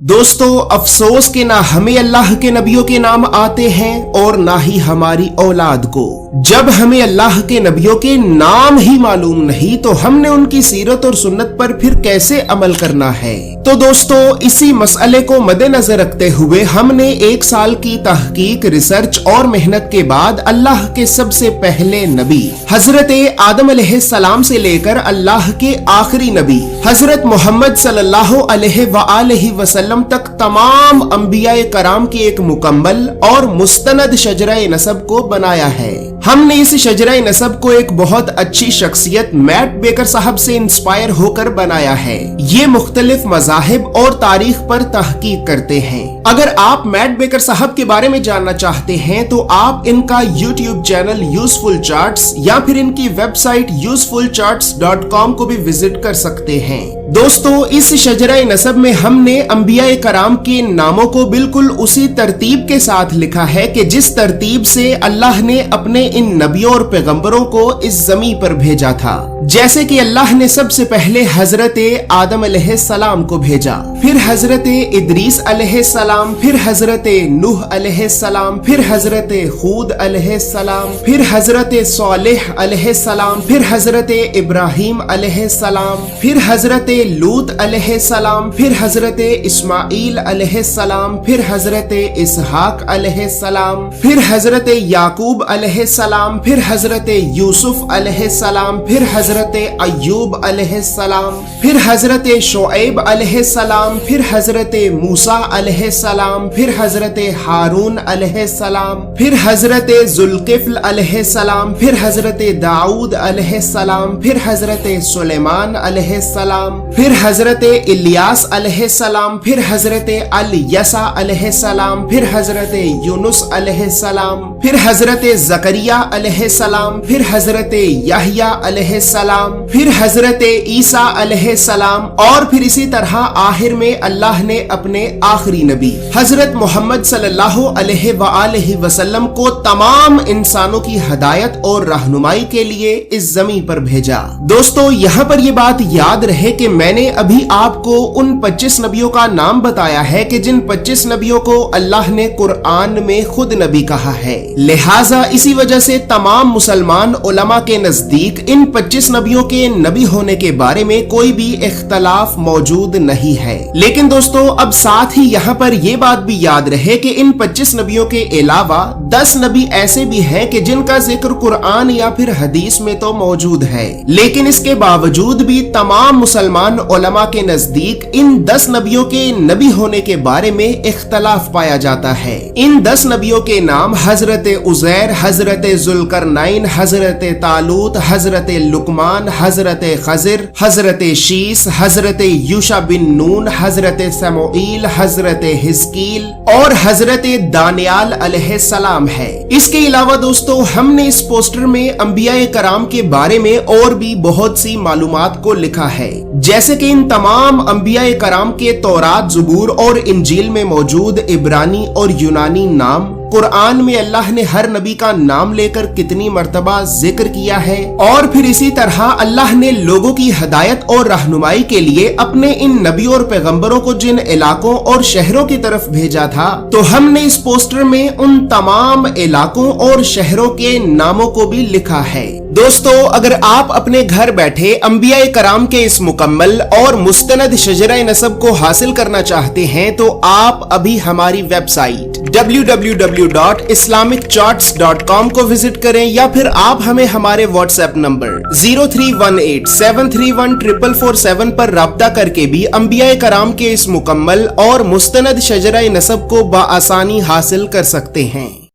दोस्तों अफसोस कि ना हमें अल्लाह के नबियों के नाम आते हैं और ना ही हमारी औलाद को। जब हमें अल्लाह के नबियों के नाम ही मालूम नहीं तो हमने उनकी सीरत और सुन्नत पर फिर कैसे अमल करना है। तो दोस्तों इसी मसले को मद्देनजर रखते हुए हमने 1 साल की तहकीक, रिसर्च और मेहनत के बाद अल्लाह के सबसे पहले नबी हजरत आदम अलैहिस्सलाम से लेकर अल्लाह के आखिरी नबी हजरत मोहम्मद सल्लल्लाहु अलैहि वसल्लम तक तमाम अंबिया कराम की एक मुकम्मल और मुस्तनद शजरा नसब को बनाया है। हमने इस शजरा नसब को एक बहुत अच्छी शख्सियत मैट बेकर साहब से इंस्पायर होकर बनाया है। ये मुख्तलिफ मज़ाहिब और तारीख पर तहकीक करते हैं। अगर आप मैट बेकर साहब के बारे में जानना चाहते हैं तो आप इनका यूट्यूब चैनल यूजफुल चार्ट्स या फिर इनकी वेबसाइट usefulcharts.com को भी विजिट कर सकते हैं। दोस्तों इस शजरा नसब में हमने अंबिया कराम के नामों को बिल्कुल उसी तरतीब के साथ लिखा है कि जिस तरतीब से अल्लाह ने अपने इन नबियों और पैगंबरों को इस जमी पर भेजा था। जैसे कि अल्लाह ने सबसे पहले हजरत आदम अलैहिस्सलाम को भेजा, फिर हजरत इदरीस अलैहिस्सलाम, फिर हजरत नूह अलैहिस्सलाम, फिर हजरत हूद अलैहिस्सलाम, फिर हजरत सालेह अलैहिस्सलाम, फिर हजरत इब्राहिम अलैहिस्सलाम, फिर हजरत लूत अलैहिस्सलाम, फिर हजरत इस्माइल अलैहिस्सलाम, फिर हजरत इसहाक अलैहिस्सलाम, फिर हजरत याकूब अलैहिस्सलाम, फिर हजरत यूसुफ अलैहिस्सलाम, फिर हजरत अय्यूब अलैहिस्सलाम, फिर हजरत शुएब अलैहिस्सलाम, फिर हजरत मूसा अलैहिस्सलाम, फिर हजरत हारून अलैहिस्सलाम, फिर हजरत जुल्किफ्ल अलैहिस्सलाम, फिर हजरत दाऊद अलैहिस्सलाम, फिर हजरत सुलेमान अलैहिस्सलाम, फिर हजरत इलियास अलैहिस्सलाम, फिर हजरत अल-यसा अलैहिस्सलाम, फिर हजरत यूनुस अलैहिस्सलाम, फिर हजरत ज़करिया अलैहिस्सलाम, फिर हजरत यहया अलैहिस्सलाम, फिर हजरत ईसा अलैहिस्सलाम और फिर इसी तरह आखिर में अल्लाह ने अपने आखिरी नबी हजरत मोहम्मद सल्लल्लाहु अलैहि वसल्लम को तमाम इंसानों की हदायत और रहनुमाई के लिए इस जमीन पर भेजा। दोस्तों यहाँ पर ये बात याद रहे कि मैंने अभी आपको उन 25 नबियों का नाम बताया है कि जिन 25 नबियों को अल्लाह ने कुरान में खुद नबी कहा है। लिहाजा इसी वजह से तमाम मुसलमान उलमा के नजदीक इन 25 नबियों के नबी होने के बारे में कोई भी इख्तलाफ मौजूद नहीं है। लेकिन दोस्तों अब साथ ही यहाँ पर ये बात भी याद रहे कि इन 25 नबियों के अलावा 10 नबी ऐसे भी हैं कि जिनका जिक्र कुरान या फिर हदीस में तो मौजूद है, लेकिन इसके बावजूद भी तमाम मुसलमान उलमा के नजदीक इन 10 नबियों के नबी होने के बारे में इख्तलाफ पाया जाता है। इन 10 नबियों के नाम हजरत उज़ैर, हजरत जुल्करनैन, हजरत तालूत, हजरत लुकमान, हजरत खज़िर, हजरत शीस, हजरत यूशा बिन नून, हजरत समूईल, हजरत हिजकील और हजरत दानियाल अलैहिस्सलाम है। इसके अलावा दोस्तों हमने इस पोस्टर में अंबिया कराम के बारे में और भी बहुत सी मालूमात को लिखा है, जैसे कि इन तमाम अंबिया कराम के तौरात, ज़बूर और इंजील में मौजूद इब्रानी और यूनानी नाम, कुरान में अल्लाह ने हर नबी का नाम लेकर कितनी मर्तबा जिक्र किया है, और फिर इसी तरह अल्लाह ने लोगों की हदायत और रहनुमाई के लिए अपने इन नबी और पैगंबरों को जिन इलाकों और शहरों की तरफ भेजा था, तो हमने इस पोस्टर में उन तमाम इलाकों और शहरों के नामों को भी लिखा है। दोस्तों अगर आप अपने घर बैठे अंबिया कराम के इस मुकम्मल और मुस्तनद शजरा नसब को हासिल करना चाहते हैं तो आप अभी हमारी वेबसाइट www.islamiccharts.com को विजिट करें या फिर आप हमें हमारे व्हाट्सएप नंबर 0318731447 पर राब्ता करके भी अंबिया कराम के इस मुकम्मल और मुस्तनद शजरा नसब को बआसानी हासिल कर सकते हैं।